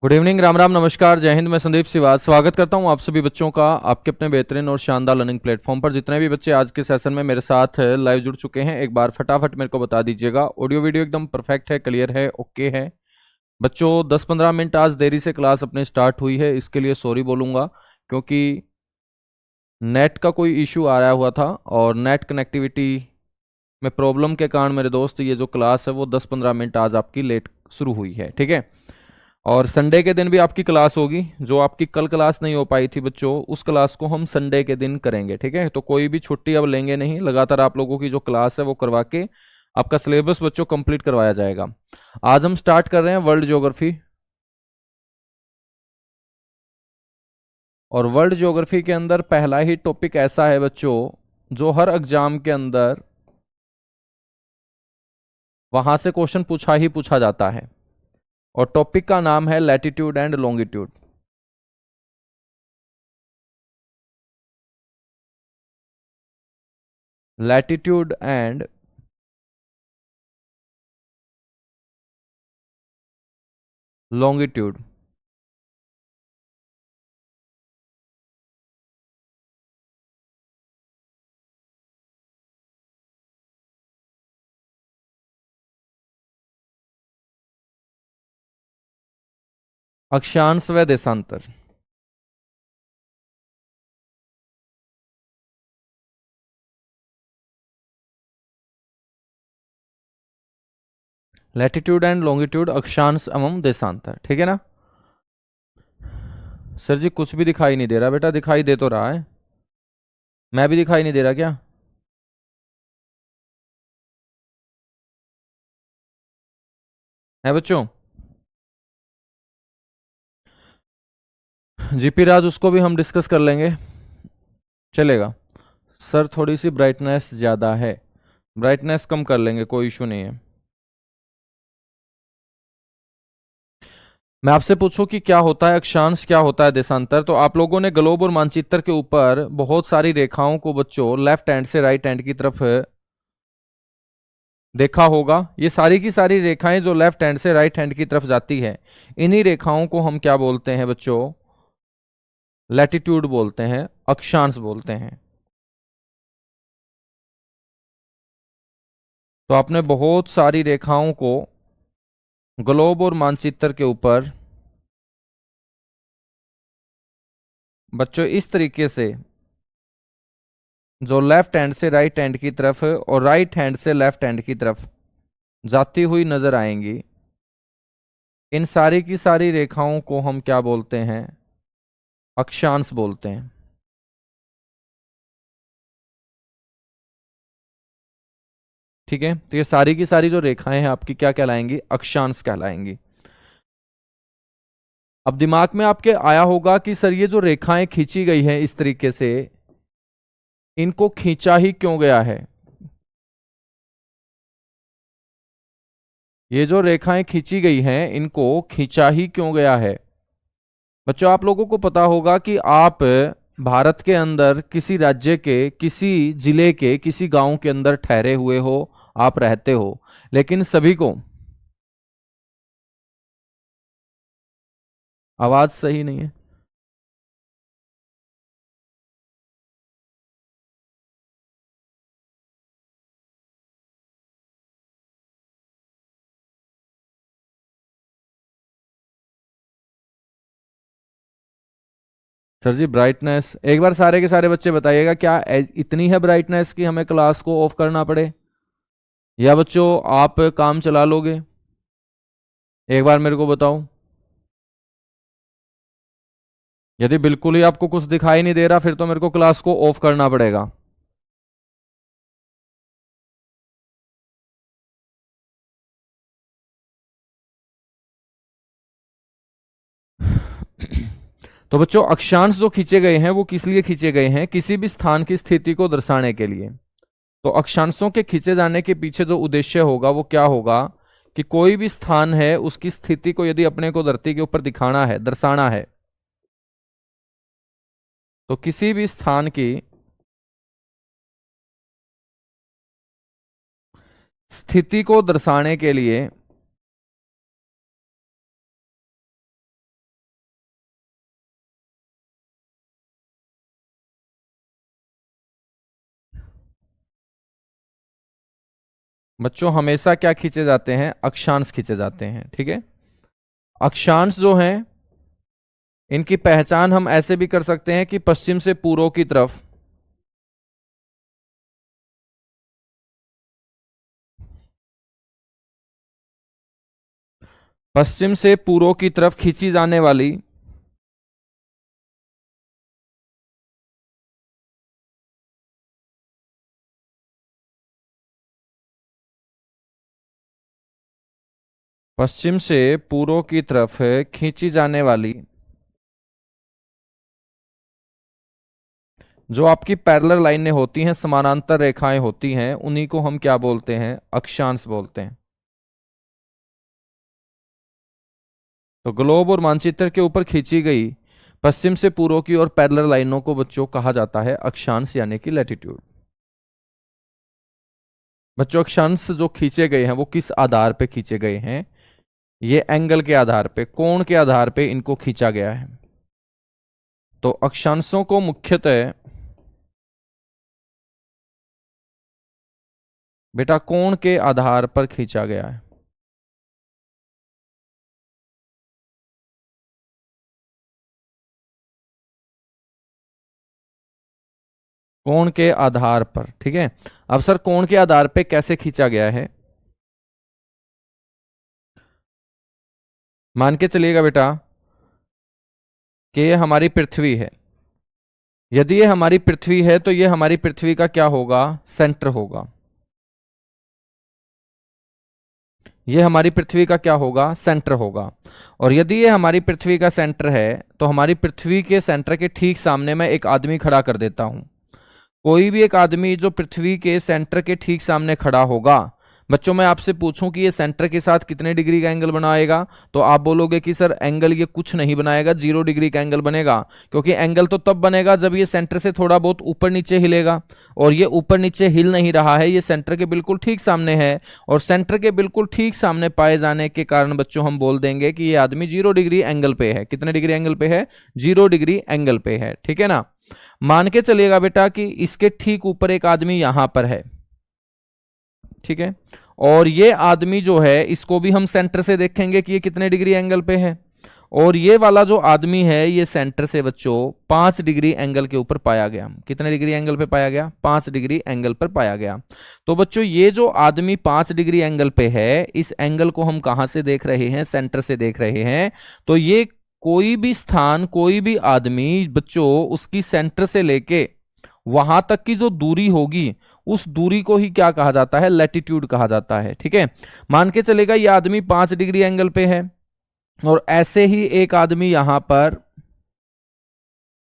Good evening, Ram Ram, नमस्कार, जय हिंद। मैं संदीप सिवाज स्वागत करता हूं आप सभी बच्चों का आपके अपने बेहतरीन और शानदार लर्निंग प्लेटफॉर्म पर। जितने भी बच्चे आज के सेशन में मेरे साथ लाइव जुड़ चुके हैं, एक बार फटाफट मेरे को बता दीजिएगा ऑडियो वीडियो एकदम परफेक्ट है, क्लियर है, ओके है। बच्चों 10-15 मिनट आज देरी से क्लास अपने स्टार्ट हुई है, इसके लिए सॉरी बोलूंगा, क्योंकि नेट का कोई इशू आ रहा हुआ था और नेट कनेक्टिविटी में प्रॉब्लम के कारण मेरे दोस्त ये जो क्लास है वो 10-15 मिनट आज आपकी लेट शुरू हुई है, ठीक है। और संडे के दिन भी आपकी क्लास होगी। जो आपकी कल क्लास नहीं हो पाई थी बच्चों, उस क्लास को हम संडे के दिन करेंगे, ठीक है। तो कोई भी छुट्टी अब लेंगे नहीं, लगातार आप लोगों की जो क्लास है वो करवा के आपका सिलेबस बच्चों कंप्लीट करवाया जाएगा। आज हम स्टार्ट कर रहे हैं वर्ल्ड ज्योग्राफी। और वर्ल्ड ज्योग्राफी के अंदर पहला ही टॉपिक ऐसा है बच्चों जो हर एग्जाम के अंदर वहां से क्वेश्चन पूछा ही पूछा जाता है। और टॉपिक का नाम है latitude and longitude. Latitude and longitude. अक्षांश व देशांतर। लैटिट्यूड एंड लॉन्गिट्यूड, अक्षांश एवं देशांतर, ठीक है ना। सर जी कुछ भी दिखाई नहीं दे रहा बेटा, दिखाई दे तो रहा है। मैं भी दिखाई नहीं दे रहा क्या? है बच्चों? जीपी राज उसको भी हम डिस्कस कर लेंगे, चलेगा। सर थोड़ी सी ब्राइटनेस ज्यादा है, ब्राइटनेस कम कर लेंगे, कोई इशू नहीं है। मैं आपसे पूछूं कि क्या होता है अक्षांश, क्या होता है देशांतर, तो आप लोगों ने ग्लोब और मानचित्र के ऊपर बहुत सारी रेखाओं को बच्चों लेफ्ट हैंड से राइट हैंड की तरफ देखा होगा। ये सारी की सारी रेखाएं जो लेफ्ट हैंड से राइट हैंड की तरफ जाती है, इन्हीं रेखाओं को हम क्या बोलते हैं बच्चों? लैटिट्यूड बोलते हैं, अक्षांश बोलते हैं। तो आपने बहुत सारी रेखाओं को ग्लोब और मानचित्र के ऊपर बच्चों इस तरीके से जो लेफ्ट हैंड से राइट हैंड की तरफ और राइट हैंड से लेफ्ट हैंड की तरफ जाती हुई नजर आएंगी, इन सारी की सारी रेखाओं को हम क्या बोलते हैं? अक्षांश बोलते हैं, ठीक है। तो ये सारी की सारी जो रेखाएं हैं आपकी क्या कहलाएंगी? अक्षांश कहलाएंगी। अब दिमाग में आपके आया होगा कि सर ये जो रेखाएं खींची गई हैं इस तरीके से, इनको खींचा ही क्यों गया है? ये जो रेखाएं खींची गई हैं इनको खींचा ही क्यों गया है? बच्चों आप लोगों को पता होगा कि आप भारत के अंदर किसी राज्य के किसी जिले के किसी गांव के अंदर ठहरे हुए हो, आप रहते हो, लेकिन सभी को आवाज सही नहीं है। सर जी ब्राइटनेस एक बार सारे के सारे बच्चे बताइएगा, क्या इतनी है ब्राइटनेस कि हमें क्लास को ऑफ करना पड़े, या बच्चों आप काम चला लोगे? एक बार मेरे को बताओ। यदि बिल्कुल ही आपको कुछ दिखाई नहीं दे रहा, फिर तो मेरे को क्लास को ऑफ करना पड़ेगा। तो बच्चों अक्षांश जो खींचे गए हैं वो किस लिए खींचे गए हैं? किसी भी स्थान की स्थिति को दर्शाने के लिए। तो अक्षांशों के खींचे जाने के पीछे जो उद्देश्य होगा वो क्या होगा कि कोई भी स्थान है उसकी स्थिति को यदि अपने को धरती के ऊपर दिखाना है, दर्शाना है, तो किसी भी स्थान की स्थिति को दर्शाने के लिए बच्चों हमेशा क्या खींचे जाते हैं, अक्षांश खींचे जाते हैं। ठीक है, अक्षांश जो हैं इनकी पहचान हम ऐसे भी कर सकते हैं कि पश्चिम से पूर्व की तरफ पश्चिम से पूर्व की तरफ खींची जाने वाली पश्चिम से पूर्व की तरफ खींची जाने वाली जो आपकी पैरेलल लाइनें होती हैं, समानांतर रेखाएं होती हैं, उन्हीं को हम क्या बोलते हैं, अक्षांश बोलते हैं। तो ग्लोब और मानचित्र के ऊपर खींची गई पश्चिम से पूर्व की ओर पैरेलल लाइनों को बच्चों कहा जाता है अक्षांश यानी कि लैटिट्यूड। बच्चों अक्षांश जो खींचे गए हैं वो किस आधार पे खींचे गए हैं, ये एंगल के आधार पे, कोण के आधार पे इनको खींचा गया है। तो अक्षांशों को मुख्यतः बेटा कोण के आधार पर खींचा गया है। कोण के आधार पर, ठीक है। अब सर कोण के आधार पे कैसे खींचा गया है, मान के चलिएगा बेटा कि ये हमारी पृथ्वी है। यदि ये हमारी पृथ्वी है तो ये हमारी पृथ्वी का क्या होगा, सेंटर होगा। ये हमारी पृथ्वी का क्या होगा, सेंटर होगा। और यदि ये हमारी पृथ्वी का सेंटर है तो हमारी पृथ्वी के सेंटर के ठीक सामने मैं एक आदमी खड़ा कर देता हूं। कोई भी एक आदमी जो पृथ्वी के सेंटर के ठीक सामने खड़ा होगा, बच्चों मैं आपसे पूछूं कि ये सेंटर के साथ कितने डिग्री का एंगल बनाएगा, तो आप बोलोगे कि सर एंगल ये कुछ नहीं बनाएगा, 0 डिग्री का एंगल बनेगा। क्योंकि एंगल तो तब बनेगा जब ये सेंटर से थोड़ा बहुत ऊपर नीचे हिलेगा, और ये ऊपर नीचे हिल नहीं रहा है, ये सेंटर के बिल्कुल ठीक सामने है। और सेंटर के बिल्कुल ठीक सामने पाए जाने के कारण बच्चों हम बोल देंगे कि ये आदमी 0 डिग्री एंगल पे है। कितने डिग्री एंगल पे है, 0 डिग्री एंगल पे है। ठीक है ना। मान के चलिएगा बेटा कि इसके ठीक ऊपर एक आदमी यहां पर है, ठीक है। और ये आदमी जो है इसको भी हम सेंटर से देखेंगे कि ये कितने डिग्री एंगल पे है। और ये वाला जो आदमी है ये सेंटर से बच्चों 5 डिग्री एंगल के ऊपर पाया गया। कितने डिग्री एंगल पे पाया गया, 5 डिग्री एंगल पर पाया गया। तो बच्चों ये जो आदमी 5 डिग्री एंगल पे है, इस एंगल को हम कहां से देख रहे हैं, सेंटर से देख रहे हैं। तो ये कोई भी स्थान, कोई भी आदमी बच्चों उसकी सेंटर से लेके वहां तक की जो दूरी होगी उस दूरी को ही क्या कहा जाता है, लैटिट्यूड कहा जाता है। ठीक है, मान के चलेगा ये आदमी 5 डिग्री एंगल पे है, और ऐसे ही एक आदमी यहां पर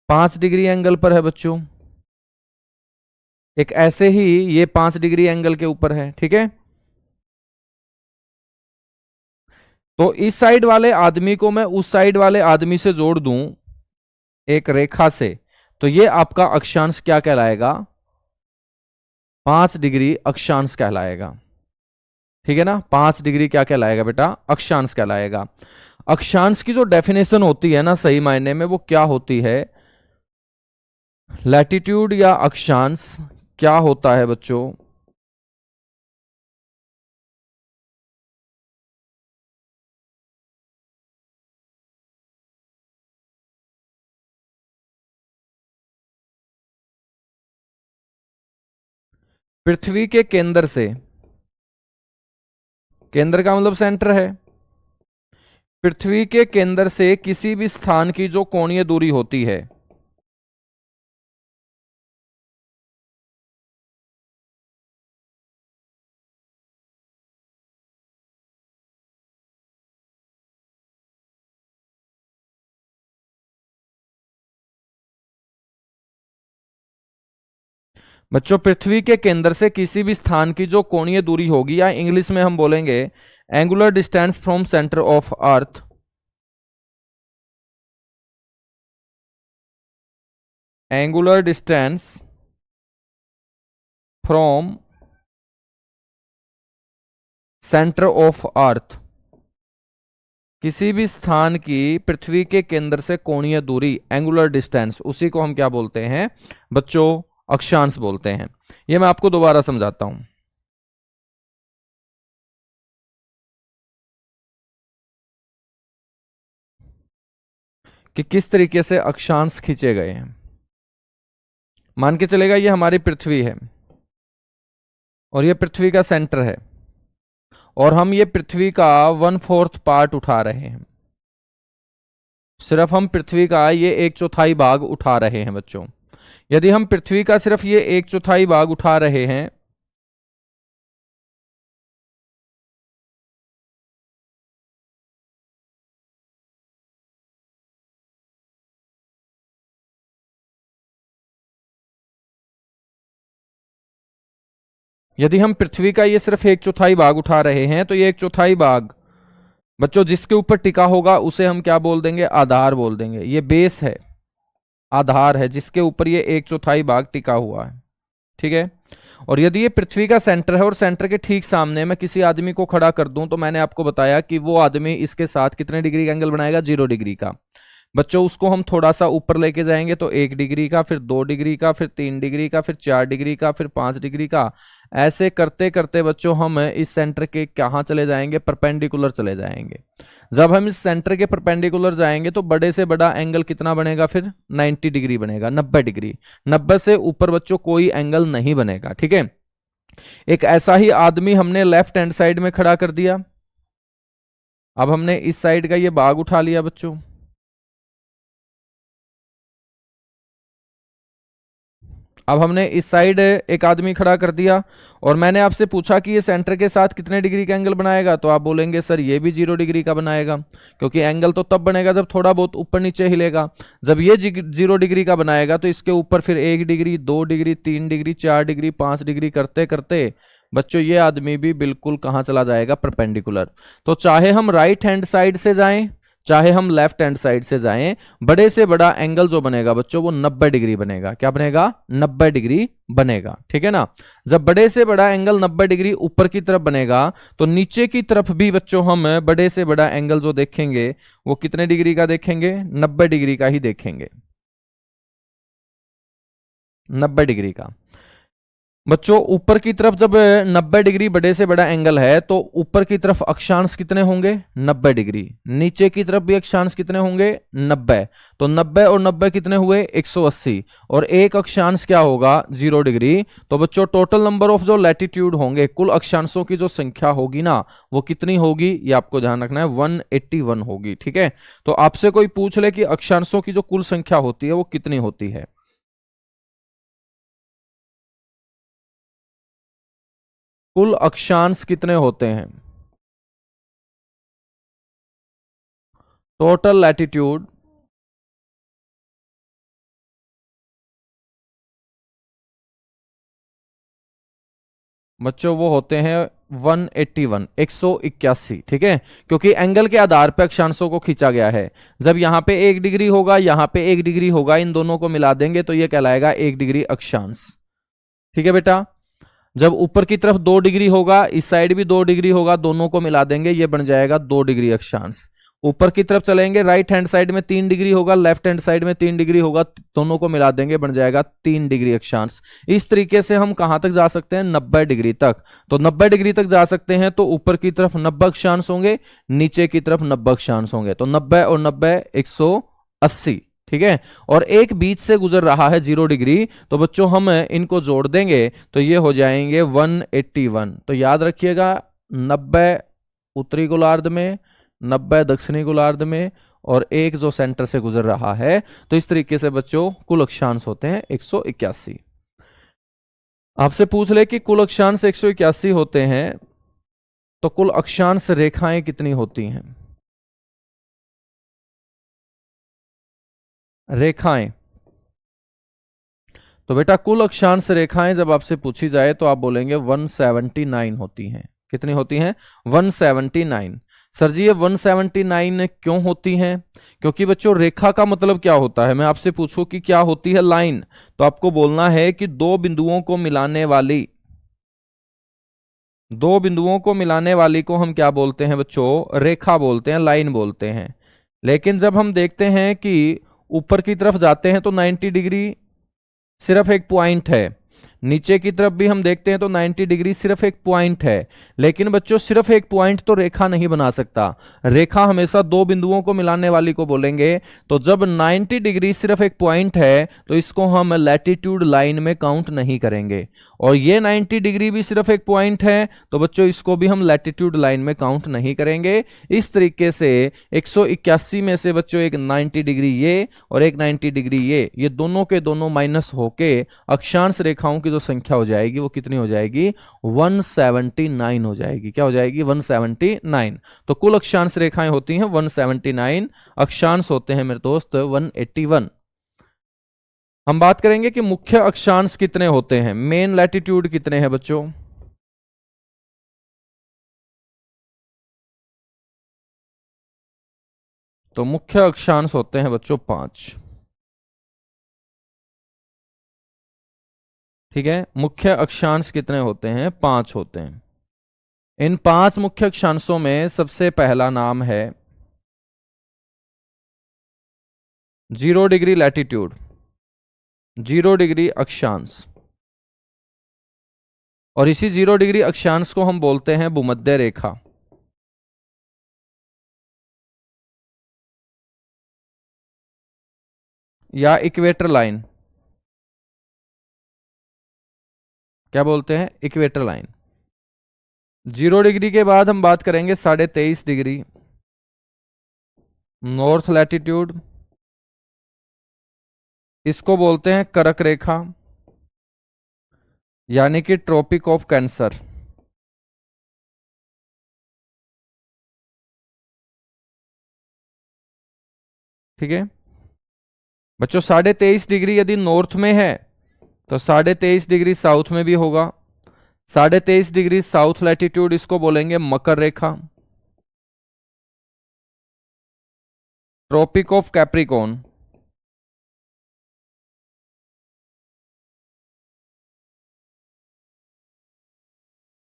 5 डिग्री एंगल पर है बच्चों, एक ऐसे ही ये 5 डिग्री एंगल के ऊपर है। ठीक है, तो इस साइड वाले आदमी को मैं उस साइड वाले आदमी से जोड़ दूं एक रेखा से, तो ये आपका अक्षांश क्या कहलाएगा, 5 डिग्री अक्षांश कहलाएगा। ठीक है ना, 5 डिग्री क्या कहलाएगा बेटा, अक्षांश कहलाएगा। अक्षांश की जो डेफिनेशन होती है ना सही मायने में, वो क्या होती है, लैटिट्यूड या अक्षांश क्या होता है बच्चों, पृथ्वी के केंद्र से, केंद्र का मतलब सेंटर है, पृथ्वी के केंद्र से किसी भी स्थान की जो कोणीय दूरी होती है, बच्चों पृथ्वी के केंद्र से किसी भी स्थान की जो कोणीय दूरी होगी, या इंग्लिश में हम बोलेंगे angular distance from centre of earth, angular distance from centre of earth, किसी भी स्थान की पृथ्वी के केंद्र से कोणीय दूरी, एंगुलर डिस्टेंस, उसी को हम क्या बोलते हैं बच्चों, अक्षांश बोलते हैं। यह मैं आपको दोबारा समझाता हूं। कि किस तरीके से अक्षांश खींचे गए हैं। मान के चलेगा ये हमारी पृथ्वी है और ये पृथ्वी का सेंटर है और हम ये पृथ्वी का 1/4 पार्ट उठा रहे हैं। सिर्फ हम पृथ्वी का ये 1/4 भाग उठा रहे हैं बच्चों। यदि हम पृथ्वी का सिर्फ ये 1/4 भाग उठा रहे हैं यदि हम पृथ्वी का ये सिर्फ 1/4 भाग उठा रहे हैं तो ये 1/4 भाग बच्चों जिसके ऊपर टिका होगा उसे हम क्या बोल देंगे, आधार बोल देंगे। ये बेस है, आधार है जिसके ऊपर ये 1/4 भाग टिका हुआ है, ठीक है। और यदि ये पृथ्वी का सेंटर है और सेंटर के ठीक सामने मैं किसी आदमी को खड़ा कर दूं तो मैंने आपको बताया कि वो आदमी इसके साथ कितने डिग्री का एंगल बनाएगा, 0 डिग्री का। बच्चों उसको हम थोड़ा सा ऊपर लेके जाएंगे तो 1 डिग्री का, फिर 2 डिग्री का, फिर 3 डिग्री का, फिर 4 डिग्री का, फिर 5 डिग्री का। ऐसे करते करते बच्चों हम इस सेंटर के कहाँ चले जाएंगे, परपेंडिकुलर चले जाएंगे। जब हम इस सेंटर के परपेंडिकुलर जाएंगे तो बड़े से बड़ा एंगल कितना बनेगा, फिर 90 डिग्री बनेगा, 90 डिग्री। 90 से ऊपर बच्चों कोई एंगल नहीं बनेगा, ठीक है। एक ऐसा ही आदमी हमने लेफ्ट हैंड साइड में खड़ा कर दिया। अब हमने इस साइड का ये भाग उठा लिया बच्चों। अब हमने इस साइड एक आदमी खड़ा कर दिया और मैंने आपसे पूछा कि ये सेंटर के साथ कितने डिग्री का एंगल बनाएगा, तो आप बोलेंगे सर ये भी 0 डिग्री का बनाएगा, क्योंकि एंगल तो तब बनेगा जब थोड़ा बहुत ऊपर नीचे हिलेगा। जब ये 0 डिग्री का बनाएगा तो इसके ऊपर फिर 1 degree, 2 degree, 3 degree, 4 degree, 5 degree करते करते बच्चों ये आदमी भी बिल्कुल कहां चला जाएगा, परपेंडिकुलर। तो चाहे हम राइट हैंड साइड से जाएं चाहे हम लेफ्ट हैंड साइड से जाएं, बड़े से बड़ा एंगल जो बनेगा बच्चों वो 90 डिग्री बनेगा। क्या बनेगा, 90 डिग्री बनेगा, ठीक है ना। जब बड़े से बड़ा एंगल 90 डिग्री ऊपर की तरफ बनेगा तो नीचे की तरफ भी बच्चों हम बड़े से बड़ा एंगल जो देखेंगे वो कितने डिग्री का देखेंगे, 90 डिग्री का ही देखेंगे, 90 डिग्री का। बच्चों ऊपर की तरफ जब 90 डिग्री बड़े से बड़ा एंगल है तो ऊपर की तरफ अक्षांश कितने होंगे, 90 डिग्री। नीचे की तरफ भी अक्षांश कितने होंगे, 90। तो 90 और 90 कितने हुए, 180। और एक अक्षांश क्या होगा, 0 डिग्री। तो बच्चों टोटल नंबर ऑफ जो लैटिट्यूड होंगे, कुल अक्षांशों की जो संख्या होगी ना वो कितनी होगी, ये आपको ध्यान रखना है, 181 होगी, ठीक है। तो आपसे कोई पूछ ले कि अक्षांशों की जो कुल संख्या होती है वो कितनी होती है, कुल अक्षांश कितने होते हैं, टोटल लैटिट्यूड बच्चों वो होते हैं 181, 181, ठीक है। क्योंकि एंगल के आधार पर अक्षांशों को खींचा गया है। जब यहां पे 1 डिग्री होगा, यहां पे 1 डिग्री होगा, इन दोनों को मिला देंगे तो ये कहलाएगा 1 डिग्री अक्षांश, ठीक है बेटा। जब ऊपर की तरफ 2 डिग्री होगा, इस साइड भी 2 डिग्री होगा, दोनों को मिला देंगे, ये बन जाएगा 2 डिग्री अक्षांश। ऊपर की तरफ चलेंगे, राइट हैंड साइड में 3 डिग्री होगा, लेफ्ट हैंड साइड में 3 डिग्री होगा, दोनों को मिला देंगे, बन जाएगा 3 डिग्री अक्षांश। इस तरीके से हम कहां तक जा सकते हैं, 90 डिग्री तक। तो 90 डिग्री तक जा सकते हैं तो ऊपर की तरफ 90 अक्षांश होंगे, नीचे की तरफ 90 अक्षांश होंगे। तो 90 और 90 180, ठीक है। और एक बीच से गुजर रहा है 0 डिग्री, तो बच्चों हम इनको जोड़ देंगे तो ये हो जाएंगे 181। तो याद रखिएगा 90 उत्तरी गोलार्ध में, 90 दक्षिणी गोलार्ध में और एक जो सेंटर से गुजर रहा है। तो इस तरीके से बच्चों कुल अक्षांश होते हैं 181। आपसे पूछ ले कि कुल अक्षांश 181 होते हैं तो कुल अक्षांश रेखाएं कितनी होती हैं, रेखाएं। तो बेटा कुल अक्षांश रेखाएं जब आपसे पूछी जाए तो आप बोलेंगे 179 होती हैं। कितनी होती हैं, 179। सर जी ये 179 क्यों होती हैं, क्योंकि बच्चों रेखा का मतलब क्या होता है, मैं आपसे पूछूं कि क्या होती है लाइन, तो आपको बोलना है कि दो बिंदुओं को मिलाने वाली को हम क्या बोलते हैं बच्चों, रेखा बोलते हैं, लाइन बोलते हैं। लेकिन जब हम देखते हैं कि ऊपर की तरफ जाते हैं तो 90 डिग्री सिर्फ एक पॉइंट है, नीचे की तरफ भी हम देखते हैं तो 90 डिग्री सिर्फ एक पॉइंट है, लेकिन बच्चों सिर्फ एक पॉइंट तो रेखा नहीं बना सकता। रेखा हमेशा दो बिंदुओं को मिलाने वाली को बोलेंगे। तो जब 90 डिग्री सिर्फ एक पॉइंट है तो इसको हम लैटिट्यूड लाइन में काउंट नहीं करेंगे, और ये 90 डिग्री भी सिर्फ एक पॉइंट है तो बच्चों इसको भी हम लैटिट्यूड लाइन में काउंट नहीं करेंगे। इस तरीके से 181 में से बच्चों एक 90 डिग्री ये और एक 90 डिग्री ये दोनों के दोनों माइनस होके अक्षांश रेखाओं की जो संख्या हो जाएगी वो कितनी हो जाएगी? 179 हो जाएगी। क्या हो जाएगी? 179। तो कुल अक्षांश रेखाएं होती हैं 179, अक्षांश होते हैं मेरे दोस्त 181। हम बात करेंगे कि मुख्य अक्षांश कितने होते हैं, मेन लैटिट्यूड कितने हैं बच्चों? तो मुख्य अक्षांश होते हैं बच्चों 5। ठीक है, मुख्य अक्षांश कितने होते हैं? 5 होते हैं। इन 5 मुख्य अक्षांशों में सबसे पहला नाम है 0 डिग्री लैटिट्यूड, 0 डिग्री अक्षांश। और इसी 0 डिग्री अक्षांश को हम बोलते हैं भूमध्य रेखा या इक्वेटर लाइन। क्या बोलते हैं? Equator line. 0 डिग्री के बाद हम बात करेंगे 23.5 डिग्री नॉर्थ लैटिट्यूड, इसको बोलते हैं कर्क रेखा यानी कि ट्रॉपिक ऑफ कैंसर। ठीक है बच्चों, 23.5 डिग्री यदि नॉर्थ में है तो 23.5 डिग्री साउथ में भी होगा। 23.5 डिग्री साउथ लैटिट्यूड इसको बोलेंगे मकर रेखा, ट्रॉपिक ऑफ कैप्रिकॉन।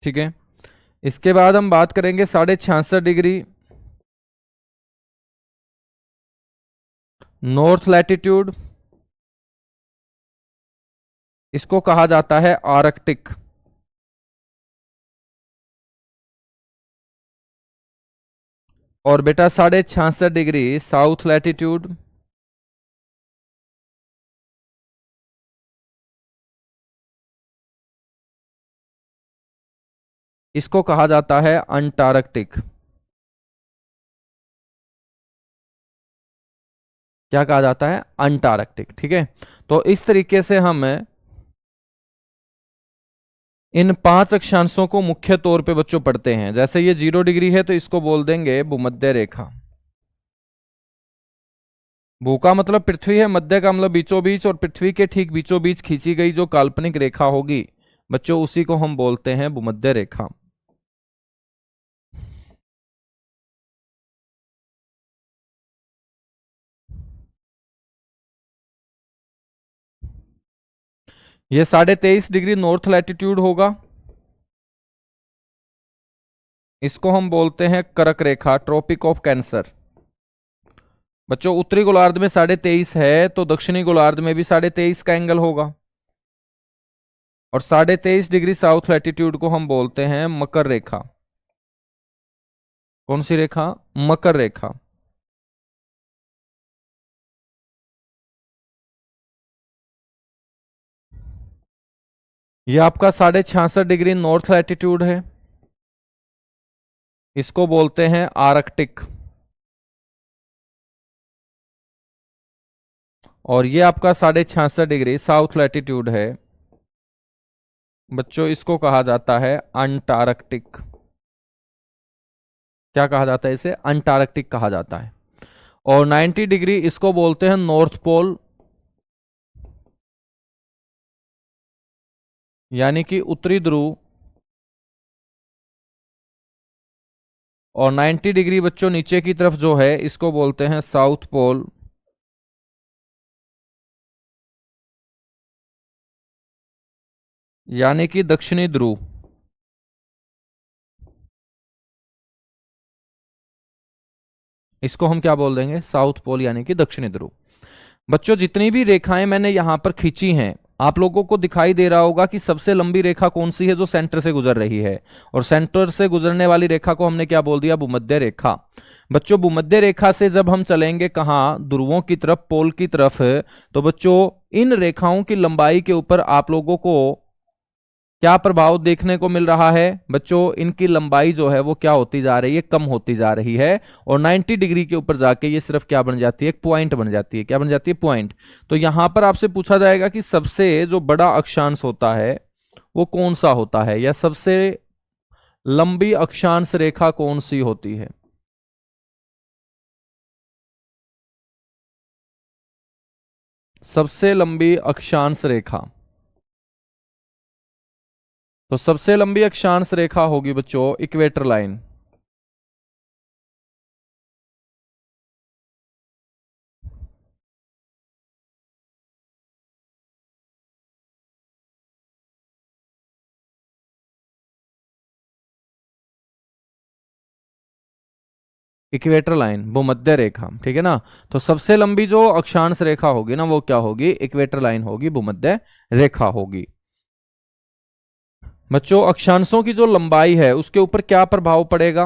ठीक है, इसके बाद हम बात करेंगे 66.5 डिग्री नॉर्थ लैटिट्यूड, इसको कहा जाता है आर्कटिक। और बेटा 66.5 डिग्री साउथ लैटिट्यूड, इसको कहा जाता है अंटार्कटिक। क्या कहा जाता है? अंटार्कटिक। ठीक है, तो इस तरीके से हम इन 5 अक्षांशों को मुख्य तौर पे बच्चों पढ़ते हैं। जैसे ये 0 डिग्री है तो इसको बोल देंगे भूमध्य रेखा। भू का मतलब पृथ्वी है, मध्य का मतलब बीचों बीच, और पृथ्वी के ठीक बीचों बीच खींची गई जो काल्पनिक रेखा होगी बच्चों उसी को हम बोलते हैं भूमध्य रेखा। ये 23.5 डिग्री नॉर्थ लैटिट्यूड होगा, इसको हम बोलते हैं कर्क रेखा, ट्रॉपिक ऑफ कैंसर। बच्चों उत्तरी गोलार्ध में 23.5 है तो दक्षिणी गोलार्ध में भी 23.5 का एंगल होगा। और 23.5 डिग्री साउथ लैटिट्यूड को हम बोलते हैं मकर रेखा। कौन सी रेखा? मकर रेखा। यह आपका 66.5 डिग्री नॉर्थ लैटिट्यूड है, इसको बोलते हैं आर्कटिक। और ये आपका 66.5 डिग्री साउथ लैटिट्यूड है बच्चों, इसको कहा जाता है अंटार्कटिक। क्या कहा जाता है इसे? अंटार्कटिक कहा जाता है। और 90 डिग्री इसको बोलते हैं नॉर्थ पोल यानी कि उत्तरी ध्रुव। और 90 डिग्री बच्चों नीचे की तरफ जो है इसको बोलते हैं साउथ पोल यानी कि दक्षिणी ध्रुव। इसको हम क्या बोल देंगे? साउथ पोल यानी कि दक्षिणी ध्रुव। बच्चों जितनी भी रेखाएं मैंने यहां पर खींची हैं आप लोगों को दिखाई दे रहा होगा कि सबसे लंबी रेखा कौन सी है जो सेंटर से गुजर रही है, और सेंटर से गुजरने वाली रेखा को हमने क्या बोल दिया, भूमध्य रेखा। बच्चों भूमध्य रेखा से जब हम चलेंगे कहां, ध्रुवों की तरफ, पोल की तरफ, तो बच्चों इन रेखाओं की लंबाई के ऊपर आप लोगों को क्या प्रभाव देखने को मिल रहा है बच्चों, इनकी लंबाई जो है वो क्या होती जा रही है, कम होती जा रही है, और 90 डिग्री के ऊपर जाके ये सिर्फ क्या बन जाती है, एक पॉइंट बन जाती है। क्या बन जाती है, पॉइंट। तो यहां पर आपसे पूछा जाएगा कि सबसे जो बड़ा अक्षांश होता है वो कौन सा होता है, या सबसे लंबी अक्षांश रेखा कौन सी होती है। सबसे लंबी अक्षांश रेखा, तो सबसे लंबी अक्षांश रेखा होगी बच्चों इक्वेटर लाइन। इक्वेटर लाइन, भूमध्य रेखा, ठीक है ना। तो सबसे लंबी जो अक्षांश रेखा होगी ना वो क्या होगी, इक्वेटर लाइन होगी, भूमध्य रेखा होगी। बच्चों अक्षांशों की जो लंबाई है उसके ऊपर क्या प्रभाव पड़ेगा,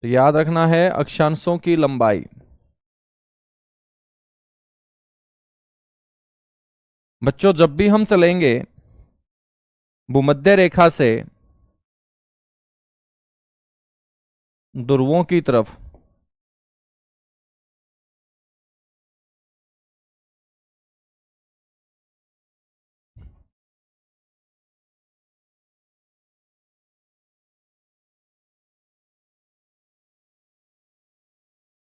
तो याद रखना है अक्षांशों की लंबाई। बच्चों जब भी हम चलेंगे भूमध्य रेखा से ध्रुवों की तरफ,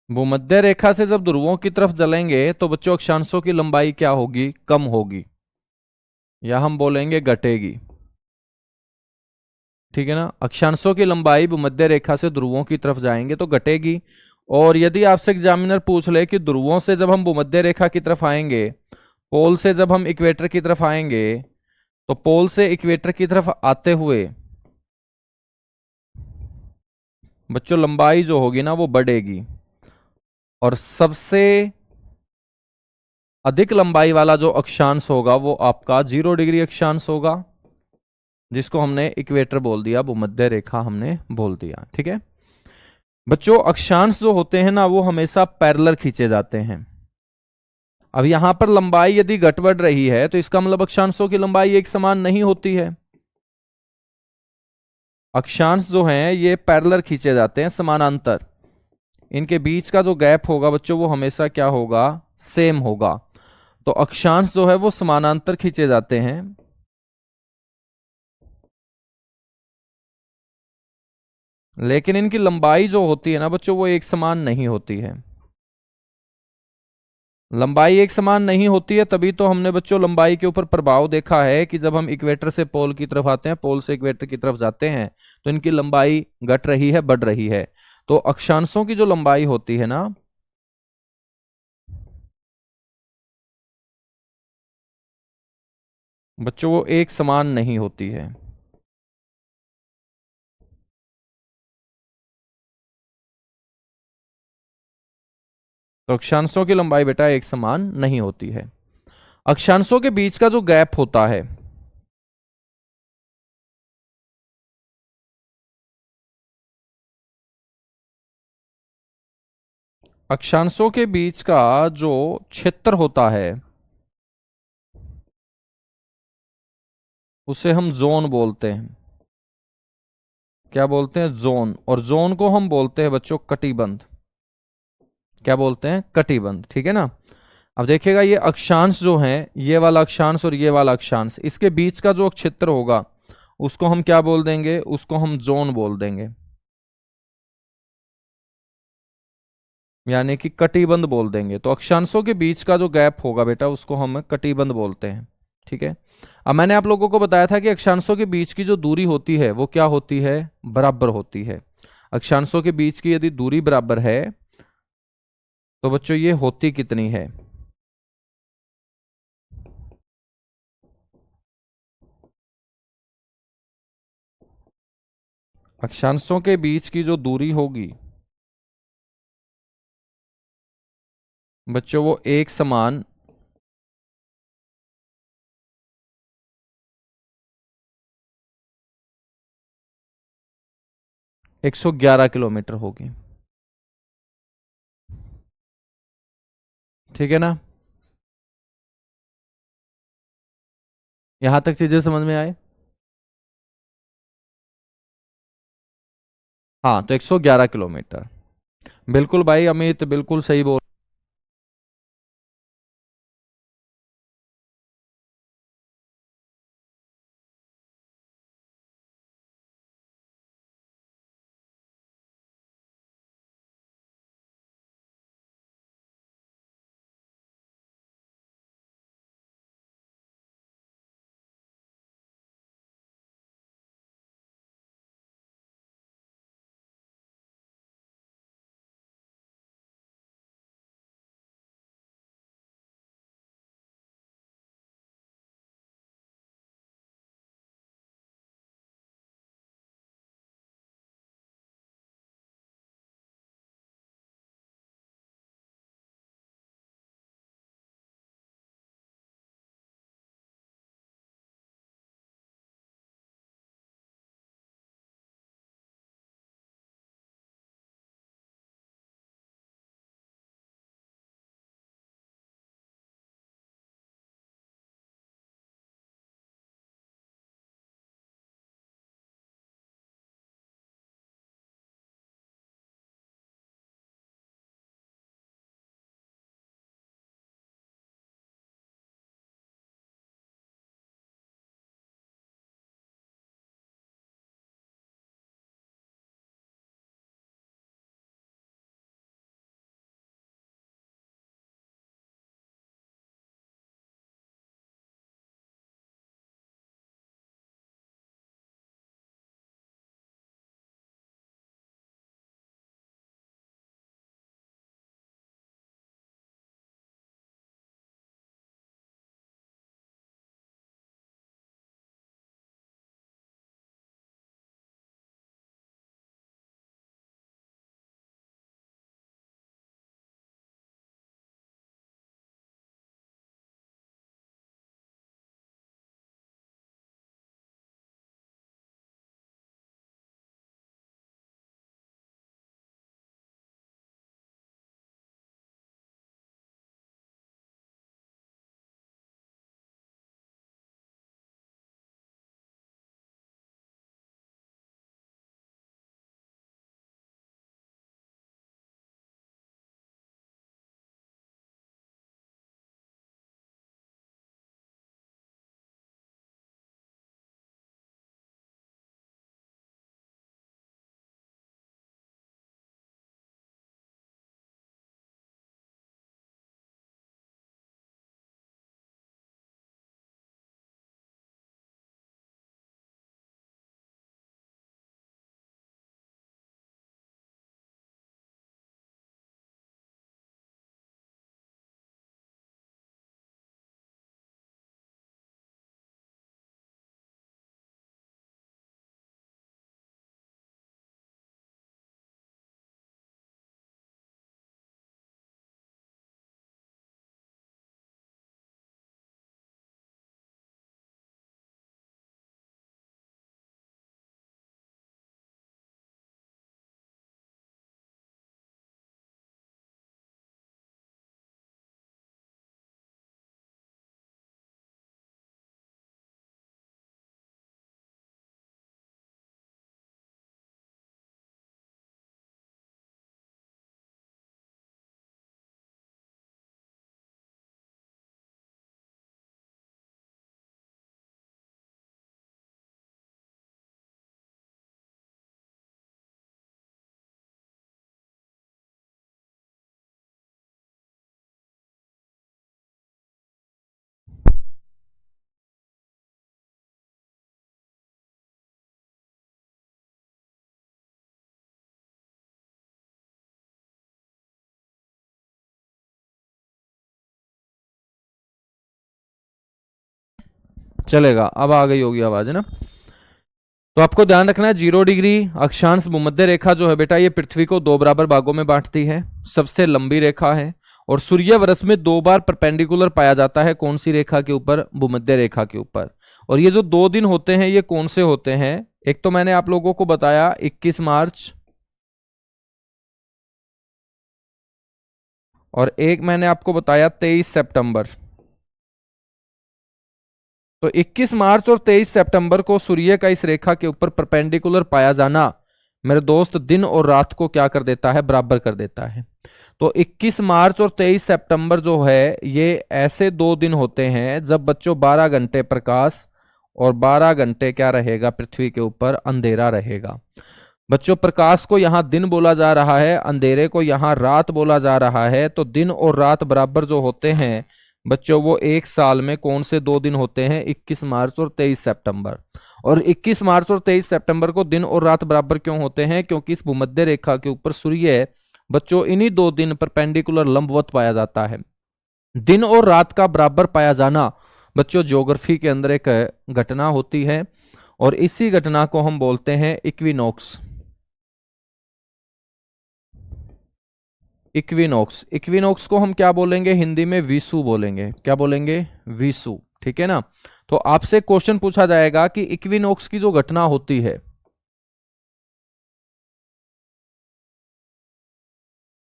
भूमध्य रेखा से जब ध्रुवों की तरफ चलेंगे तो बच्चों अक्षांशों की लंबाई क्या होगी, कम होगी, या हम बोलेंगे घटेगी, ठीक है ना। अक्षांशों की लंबाई भूमध्य रेखा से ध्रुवों की तरफ जाएंगे तो घटेगी। और यदि आपसे एग्जामिनर पूछ ले कि ध्रुवों से जब हम भूमध्य रेखा की तरफ आएंगे, पोल से जब हम इक्वेटर की तरफ आएंगे, तो पोल से इक्वेटर की तरफ आते हुए बच्चों लंबाई जो होगी ना वो बढ़ेगी, और सबसे अधिक लंबाई वाला जो अक्षांश होगा वो आपका 0 डिग्री अक्षांश होगा, जिसको हमने इक्वेटर बोल दिया, भूमध्य रेखा हमने बोल दिया, ठीक है। बच्चों अक्षांश जो होते हैं ना वो हमेशा पैरेलल खींचे जाते हैं। अब यहां पर लंबाई यदि घट बढ़ रही है तो इसका मतलब अक्षांशों की लंबाई एक समान नहीं होती है। अक्षांश जो हैं ये पैरेलल खींचे जाते हैं, समानांतर। इनके बीच का जो गैप होगा बच्चों वो हमेशा क्या होगा, सेम होगा। तो अक्षांश जो है वो समानांतर खींचे जाते हैं, लेकिन इनकी लंबाई जो होती है ना बच्चों वो एक समान नहीं होती है। लंबाई एक समान नहीं होती है, तभी तो हमने बच्चों लंबाई के ऊपर प्रभाव देखा है कि जब हम इक्वेटर से पोल की तरफ आते हैं, पोल से इक्वेटर की तरफ जाते हैं, तो इनकी लंबाई घट रही है, बढ़ रही है। तो अक्षांशों की जो लंबाई होती है ना बच्चों वो एक समान नहीं होती है। तो अक्षांशों की लंबाई बेटा एक समान नहीं होती है। अक्षांशों के बीच का जो गैप होता है, अक्षांशों के बीच का जो क्षेत्र होता है उसे हम जोन बोलते हैं। क्या बोलते हैं, जोन। और जोन को हम बोलते हैं बच्चों कटिबंध। क्या बोलते हैं, कटिबंध, ठीक है ना। अब देखिएगा ये अक्षांश जो है, ये वाला अक्षांश और ये वाला अक्षांश, इसके बीच का जो क्षेत्र होगा उसको हम क्या बोल देंगे, उसको हम जोन बोल देंगे, यानी कि कटिबंध बोल देंगे। तो अक्षांशों के बीच का जो गैप होगा बेटा उसको हम कटिबंध बोलते हैं, ठीक है। अब मैंने आप लोगों को बताया था कि अक्षांशों के बीच की जो दूरी होती है वो क्या होती है, बराबर होती है। अक्षांशों के बीच की यदि दूरी बराबर है तो बच्चों ये होती कितनी है, अक्षांशों के बीच की जो दूरी होगी बच्चों वो एक समान 111 किलोमीटर होगी। ठीक है ना, यहां तक चीजें समझ में आए? हाँ, तो 111 किलोमीटर। बिल्कुल भाई अमित, बिल्कुल सही बोल। चलेगा, अब आ गई होगी आवाज, है ना? तो आपको ध्यान रखना है, 0 डिग्री अक्षांश भूमध्य रेखा जो है बेटा, ये पृथ्वी को दो बराबर भागों में बांटती है, सबसे लंबी रेखा है। और सूर्य वर्ष में दो बार परपेंडिकुलर पाया जाता है, कौन सी रेखा के ऊपर? भूमध्य रेखा के ऊपर। और ये जो 2 दिन होते हैं ये कौन से होते हैं? एक तो मैंने आप लोगों को बताया 21 मार्च, और एक मैंने आपको बताया 23 सितंबर। तो 21 मार्च और 23 सितंबर को सूर्य का इस रेखा के ऊपर परपेंडिकुलर पाया जाना मेरे दोस्त दिन और रात को क्या कर देता है, बराबर कर देता है। तो 21 मार्च और 23 सितंबर जो है ये ऐसे 2 दिन होते हैं जब बच्चों 12 घंटे प्रकाश और 12 घंटे क्या रहेगा, पृथ्वी के ऊपर अंधेरा रहेगा। बच्चों प्रकाश को यहां दिन बोला जा रहा है, अंधेरे को यहां रात बोला जा रहा है। तो दिन और रात बराबर जो होते हैं बच्चों, वो एक साल में कौन से 2 दिन होते हैं, 21 मार्च और 23 सितंबर। और 21 मार्च और 23 सितंबर को दिन और रात बराबर क्यों होते हैं, क्योंकि इस भूमध्य रेखा के ऊपर सूर्य बच्चों इन्हीं 2 दिन परपेंडिकुलर लंबवत पाया जाता है। दिन और रात का बराबर पाया जाना बच्चों ज्योग्राफी के अंदर एक घटना होती है, और इसी घटना को हम बोलते हैं इक्विनॉक्स। इक्विनॉक्स, इक्विनॉक्स को हम क्या बोलेंगे हिंदी में, विषु बोलेंगे। क्या बोलेंगे, विषु। ठीक है ना। तो आपसे क्वेश्चन पूछा जाएगा कि इक्विनॉक्स की जो घटना होती है,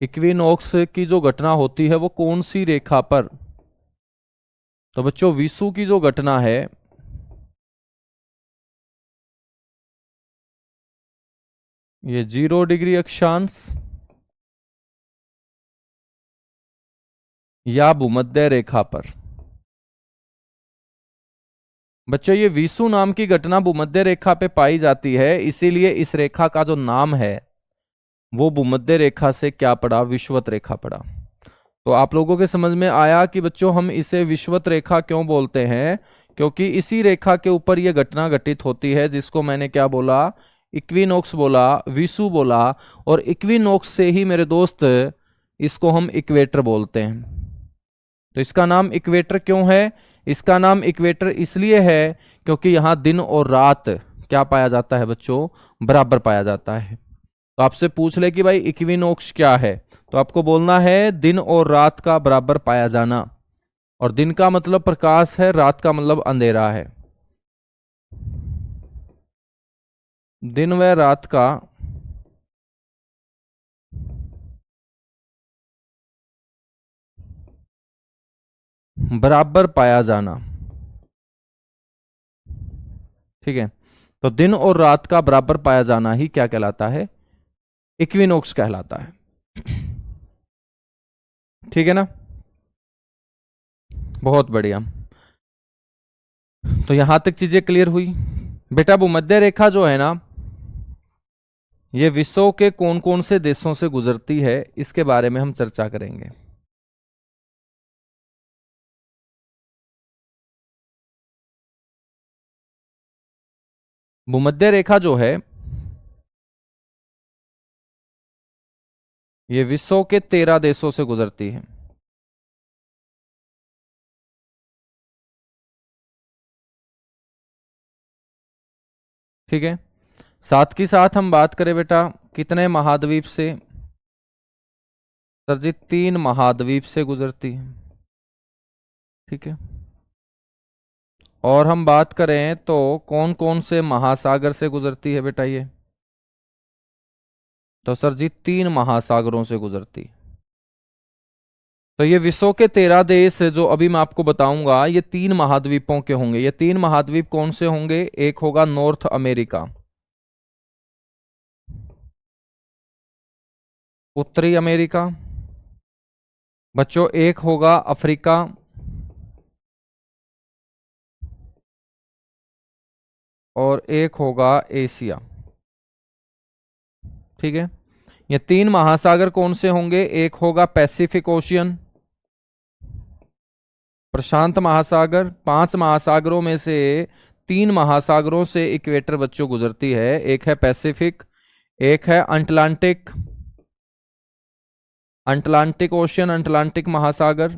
इक्विनॉक्स की जो घटना होती है वो कौन सी रेखा पर। तो बच्चों विषु की जो घटना है, ये 0 डिग्री अक्षांश या भूमध्य रेखा पर। बच्चों ये विषु नाम की घटना भूमध्य रेखा पे पाई जाती है, इसीलिए इस रेखा का जो नाम है वो भूमध्य रेखा से क्या पड़ा, विषुवत रेखा पड़ा। तो आप लोगों के समझ में आया कि बच्चों हम इसे विषुवत रेखा क्यों बोलते हैं, क्योंकि इसी रेखा के ऊपर यह घटना घटित होती है जिसको मैंने क्या बोला, इक्विनॉक्स बोला, विषु बोला। और इक्विनॉक्स से ही मेरे दोस्त इसको हम इक्वेटर बोलते हैं। तो इसका नाम इक्वेटर क्यों है, इसका नाम इक्वेटर इसलिए है क्योंकि यहां दिन और रात क्या पाया जाता है बच्चों, बराबर पाया जाता है। तो आपसे पूछ ले कि भाई इक्विनॉक्स क्या है, तो आपको बोलना है दिन और रात का बराबर पाया जाना। और दिन का मतलब प्रकाश है, रात का मतलब अंधेरा है। दिन व रात का बराबर पाया जाना। ठीक है। तो दिन और रात का बराबर पाया जाना ही क्या कहलाता है, इक्विनॉक्स कहलाता है। ठीक है ना, बहुत बढ़िया। तो यहां तक चीजें क्लियर हुई। बेटा भूमध्य रेखा जो है ना, ये विश्व के कौन कौन से देशों से गुजरती है इसके बारे में हम चर्चा करेंगे। भूमध्य रेखा जो है ये विश्व के 13 देशों से गुजरती है। ठीक है। साथ की साथ हम बात करें बेटा कितने महाद्वीप से, सर जी 3 महाद्वीप से गुजरती है। ठीक है। और हम बात करें तो कौन कौन से महासागर से गुजरती है बेटा ये, तो सर जी 3 महासागरों से गुजरती है। तो ये विश्व के 13 देश जो अभी मैं आपको बताऊंगा ये 3 महाद्वीपों के होंगे। ये 3 महाद्वीप कौन से होंगे, एक होगा नॉर्थ अमेरिका, उत्तरी अमेरिका। बच्चों एक होगा अफ्रीका, और एक होगा एशिया। ठीक है। ये 3 महासागर कौन से होंगे, एक होगा पैसिफिक ओशियन, प्रशांत महासागर। 5 महासागरों में से 3 महासागरों से इक्वेटर बच्चों गुजरती है, एक है पैसिफिक, एक है अटलांटिक, अटलांटिक ओशियन, अटलांटिक महासागर,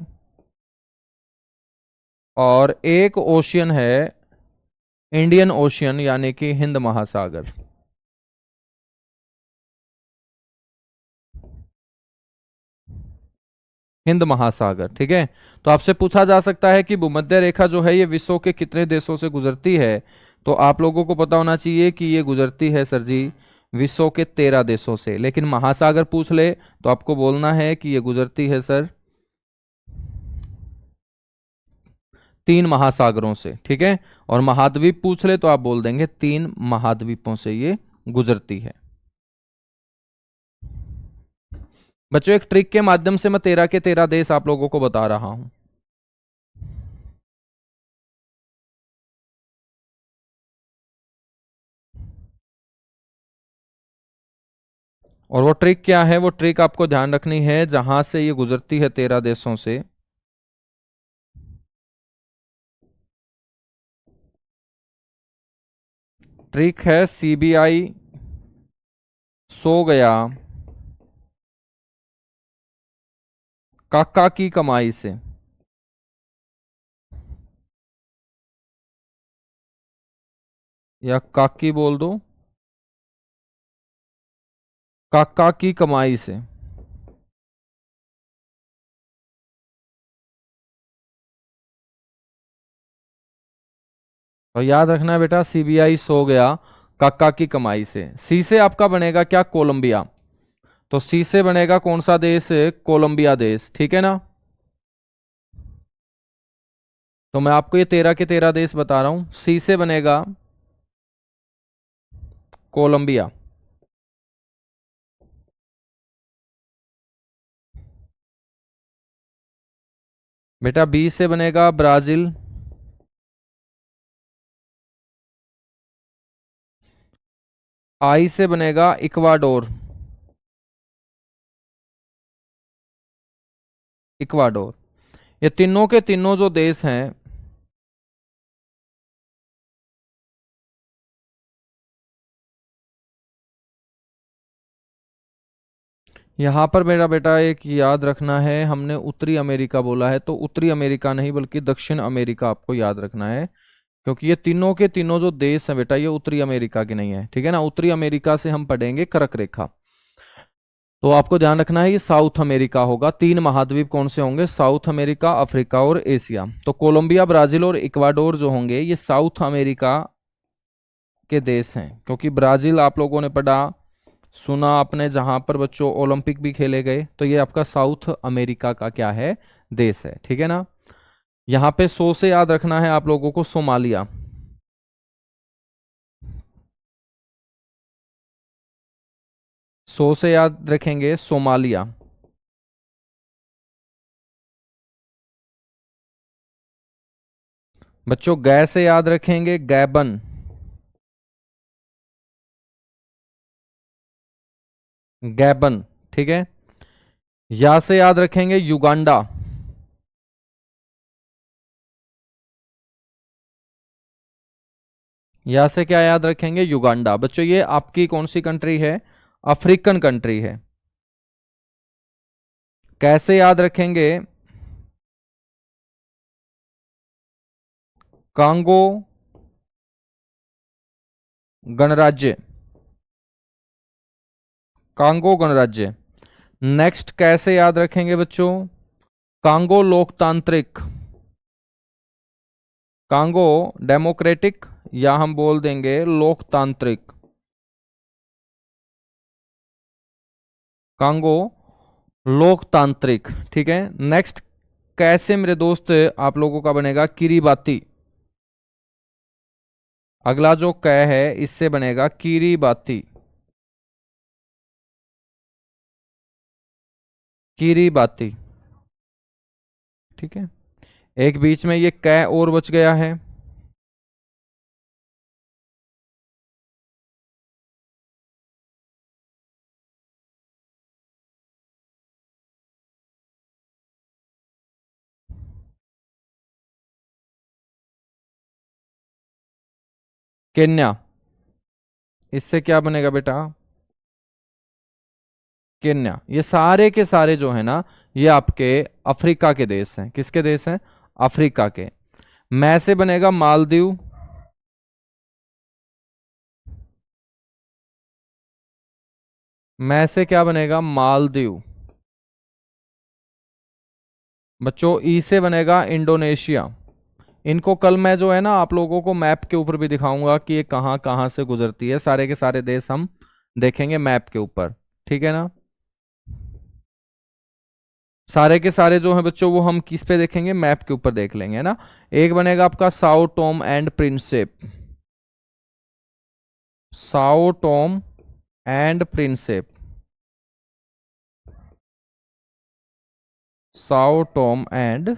और एक ओशियन है इंडियन ओशियन यानी कि हिंद महासागर। हिंद महासागर। ठीक है। तो आपसे पूछा जा सकता है कि भूमध्य रेखा जो है ये विश्व के कितने देशों से गुजरती है, तो आप लोगों को पता होना चाहिए कि ये गुजरती है सर जी विश्व के 13 देशों से। लेकिन महासागर पूछ ले तो आपको बोलना है कि ये गुजरती है सर 3 महासागरों से, ठीक है। और महाद्वीप पूछ ले तो आप बोल देंगे 3 महाद्वीपों से ये गुजरती है। बच्चों एक ट्रिक के माध्यम से मैं 13 के 13 देश आप लोगों को बता रहा हूं। और वो ट्रिक क्या है? वो ट्रिक आपको ध्यान रखनी है जहां से ये गुजरती है 13 देशों से। ट्रिक है सीबीआई सो गया काका की कमाई से। या काकी बोल दो, काका की कमाई से। तो याद रखना है बेटा, सीबीआई सो गया काका की कमाई से। सी से आपका बनेगा क्या? कोलंबिया। तो सी से बनेगा कौन सा देश? कोलंबिया देश, ठीक है ना। तो मैं आपको ये 13 के 13 देश बता रहा हूं। सी से बनेगा कोलंबिया। बेटा बी से बनेगा ब्राजील। आई से बनेगा इक्वाडोर। इक्वाडोर। ये तीनों के तीनों जो देश हैं, यहां पर मेरा बेटा एक याद रखना है, हमने उत्तरी अमेरिका बोला है तो उत्तरी अमेरिका नहीं बल्कि दक्षिण अमेरिका आपको याद रखना है। क्योंकि ये तीनों के तीनों जो देश हैं बेटा ये उत्तरी अमेरिका के नहीं है, ठीक है ना। उत्तरी अमेरिका से हम पढ़ेंगे कर्क रेखा। तो आपको ध्यान रखना है ये साउथ अमेरिका होगा। 3 महाद्वीप कौन से होंगे? साउथ अमेरिका, अफ्रीका और एशिया। तो कोलंबिया, ब्राजील और इक्वाडोर जो होंगे ये साउथ अमेरिका के देश हैं। क्योंकि ब्राजील आप लोगों ने पढ़ा सुना आपने, जहां पर बच्चों ओलंपिक भी खेले गए, तो ये आपका साउथ अमेरिका का क्या है? देश है, ठीक है ना। यहां पे सो से याद रखना है आप लोगों को सोमालिया। सो से याद रखेंगे सोमालिया। बच्चों गै से याद रखेंगे गैबन। गैबन, ठीक है। या से याद रखेंगे युगांडा। या से क्या याद रखेंगे? युगांडा। बच्चों ये आपकी कौन सी कंट्री है? अफ्रीकन कंट्री है। कैसे याद रखेंगे? कांगो गणराज्य। कांगो गणराज्य। नेक्स्ट कैसे याद रखेंगे बच्चों? कांगो लोकतांत्रिक। कांगो डेमोक्रेटिक या हम बोल देंगे लोकतांत्रिक। कांगो लोकतांत्रिक, ठीक है। नेक्स्ट कैसे मेरे दोस्त आप लोगों का बनेगा? किरीबाती। अगला जो कै है इससे बनेगा किरीबाती। किरीबाती, ठीक है। एक बीच में ये कै और बच गया है। केन्या। इससे क्या बनेगा बेटा? केन्या। ये सारे के सारे जो है ना ये आपके अफ्रीका के देश हैं। किसके देश हैं? अफ्रीका के। मैं से बनेगा मालदीव। मैं से क्या बनेगा? मालदीव। बच्चों ई से बनेगा इंडोनेशिया। इनको कल मैं जो है ना आप लोगों को मैप के ऊपर भी दिखाऊंगा कि ये कहाँ कहाँ से गुजरती है। सारे के सारे देश हम देखेंगे मैप के ऊपर, ठीक है ना। सारे के सारे जो है बच्चों वो हम किस पे देखेंगे, मैप के ऊपर देख लेंगे, है ना। एक बनेगा आपका Sao Tom and Prinsep, Sao Tom and Prinsep, Sao Tom and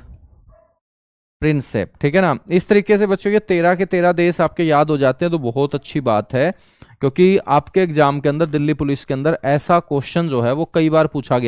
Prinsep, ठीक है ना। इस तरीके से बच्चों ये 13 के 13 देश आपके याद हो जाते हैं तो बहुत अच्छी बात है, क्योंकि आपके एग्जाम के अंदर दिल्ली पुलिस के अंदर ऐसा क्वेश्चन जो है वो कई बार पूछा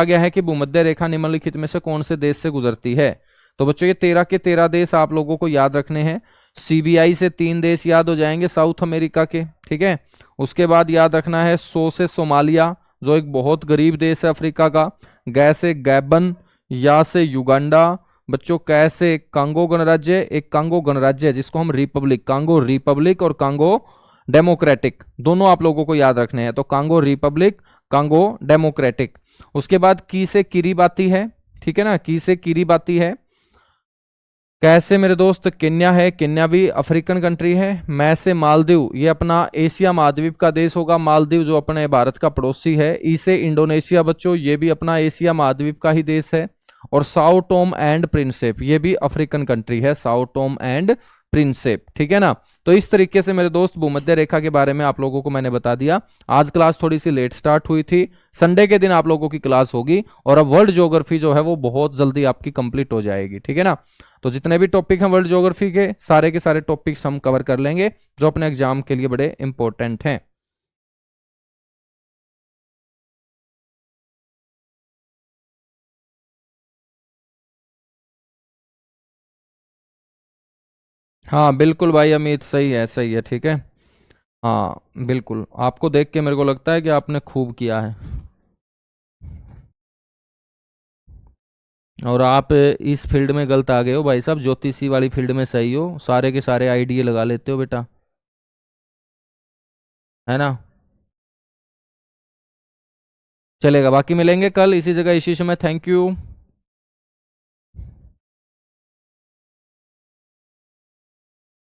गया है कि भूमध्य रेखा निम्नलिखित में से कौन से देश से गुजरती है। तो बच्चों ये 13 के 13 देश आप लोगों को याद रखने हैं। सीबीआई से 3 देश याद हो जाएंगे साउथ अमेरिका के, ठीक है। उसके बाद याद रखना है से सोमालिया, जो एक बहुत गरीब देश है अफ्रीका का। गै से गैबन, या से युगांडा, बच्चों कैसे कांगो गणराज्य, एक कांगो गणराज्य है जिसको हम रिपब्लिक, कांगो रिपब्लिक और कांगो डेमोक्रेटिक दोनों आप लोगों को याद रखने हैं। तो कांगो रिपब्लिक, कांगो डेमोक्रेटिक। उसके बाद की से किरीबाती है, ठीक है ना, की से किरीबाती है। कैसे मेरे दोस्त केन्या है, केन्या भी अफ्रीकन कंट्री है। मैं से मालदीव, ये अपना एशिया महाद्वीप का देश होगा, मालदीव जो अपने भारत का पड़ोसी है। ई से इंडोनेशिया बच्चों, ये भी अपना एशिया महाद्वीप का ही देश है। और साओ टोम एंड प्रिंसेप, ये भी अफ्रीकन कंट्री है, साओ टोम एंड प्रिंसेप, ठीक है ना। तो इस तरीके से मेरे दोस्त भूमध्य रेखा के बारे में आप लोगों को मैंने बता दिया। आज क्लास थोड़ी सी लेट स्टार्ट हुई थी, संडे के दिन आप लोगों की क्लास होगी, और अब वर्ल्ड ज्योग्राफी जो है वो बहुत जल्दी आपकी कंप्लीट हो जाएगी, ठीक है ना। तो जितने भी टॉपिक हैं वर्ल्ड ज्योग्राफी के सारे टॉपिक्स हम कवर कर लेंगे जो अपने एग्जाम के लिए बड़े इंपॉर्टेंट हैं। हाँ बिल्कुल भाई अमित, सही है, ठीक है। हाँ बिल्कुल, आपको देख के मेरे को लगता है कि आपने खूब किया है, और आप इस फील्ड में गलत आ गए हो भाई साहब, ज्योतिषी वाली फील्ड में सही हो, सारे के सारे आइडिया लगा लेते हो बेटा, है ना। चलेगा, बाकी मिलेंगे कल इसी जगह इसी समय। Thank you.